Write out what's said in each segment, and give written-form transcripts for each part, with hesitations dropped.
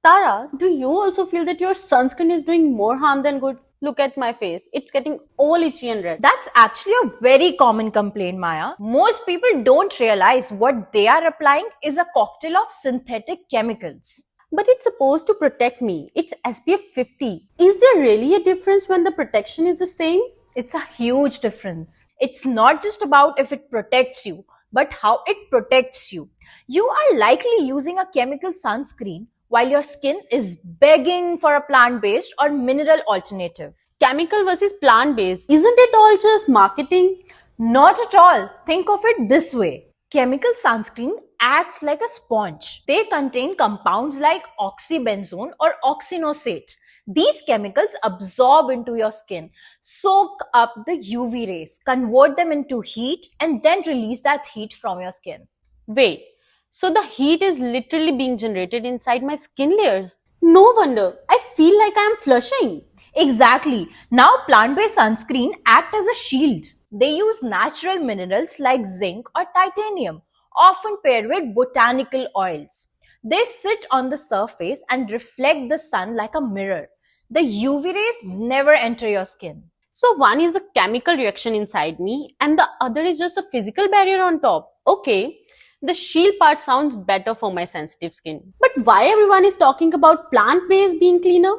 Tara, do you also feel that your sunscreen is doing more harm than good? Look at my face. It's getting all itchy and red. That's actually a very common complaint, Maya. Most people don't realize what they are applying is a cocktail of synthetic chemicals. But it's supposed to protect me. It's SPF 50. Is there really a difference when the protection is the same? It's a huge difference. It's not just about if it protects you, but how it protects you. You are likely using a chemical sunscreen while your skin is begging for a plant-based or mineral alternative. Chemical versus plant-based. Isn't it all just marketing? Not at all. Think of it this way. Chemical sunscreen acts like a sponge. They contain compounds like oxybenzone or oxinoate. These chemicals absorb into your skin, soak up the UV rays, convert them into heat, and then release that heat from your skin. Wait, so the heat is literally being generated inside my skin layers? No wonder. I feel like I am flushing. Exactly. Now plant-based sunscreen act as a shield. They use natural minerals like zinc or titanium, often paired with botanical oils. They sit on the surface and reflect the sun like a mirror. The UV rays never enter your skin. So one is a chemical reaction inside me and the other is just a physical barrier on top. Okay, the shield part sounds better for my sensitive skin. But why everyone is talking about plant-based being cleaner?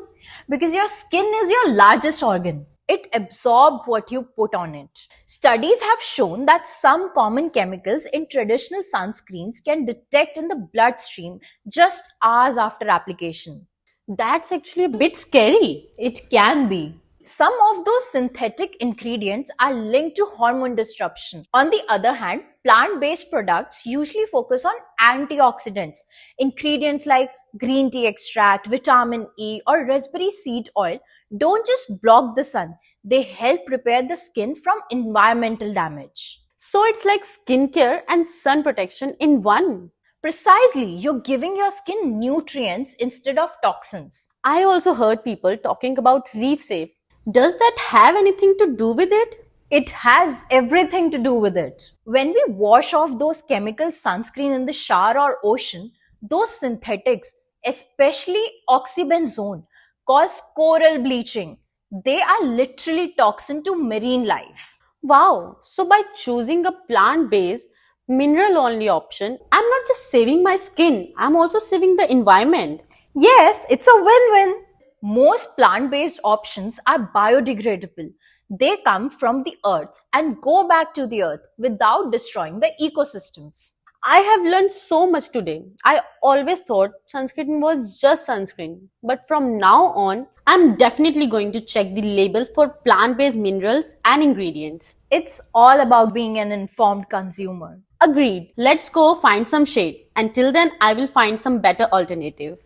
Because your skin is your largest organ. It absorbs what you put on it. Studies have shown that some common chemicals in traditional sunscreens can detect in the bloodstream just hours after application. That's actually a bit scary. It can be. Some of those synthetic ingredients are linked to hormone disruption. On the other hand, plant-based products usually focus on antioxidants. Ingredients like green tea extract, vitamin E, or raspberry seed oil don't just block the sun, they help prepare the skin from environmental damage. So it's like skincare and sun protection in one. Precisely, you're giving your skin nutrients instead of toxins. I also heard people talking about Reef Safe. Does that have anything to do with it? It has everything to do with it. When we wash off those chemical sunscreen in the shower or ocean, those synthetics, especially oxybenzone, cause coral bleaching. They are literally toxin to marine life. Wow, so by choosing a plant-based, mineral-only option, I'm not just saving my skin, I'm also saving the environment. Yes, it's a win-win. Most plant-based options are biodegradable. They come from the earth and go back to the earth without destroying the ecosystems. I have learned so much today. I always thought sunscreen was just sunscreen. But from now on, I'm definitely going to check the labels for plant-based minerals and ingredients. It's all about being an informed consumer. Agreed. Let's go find some shade. Until then, I will find some better alternative.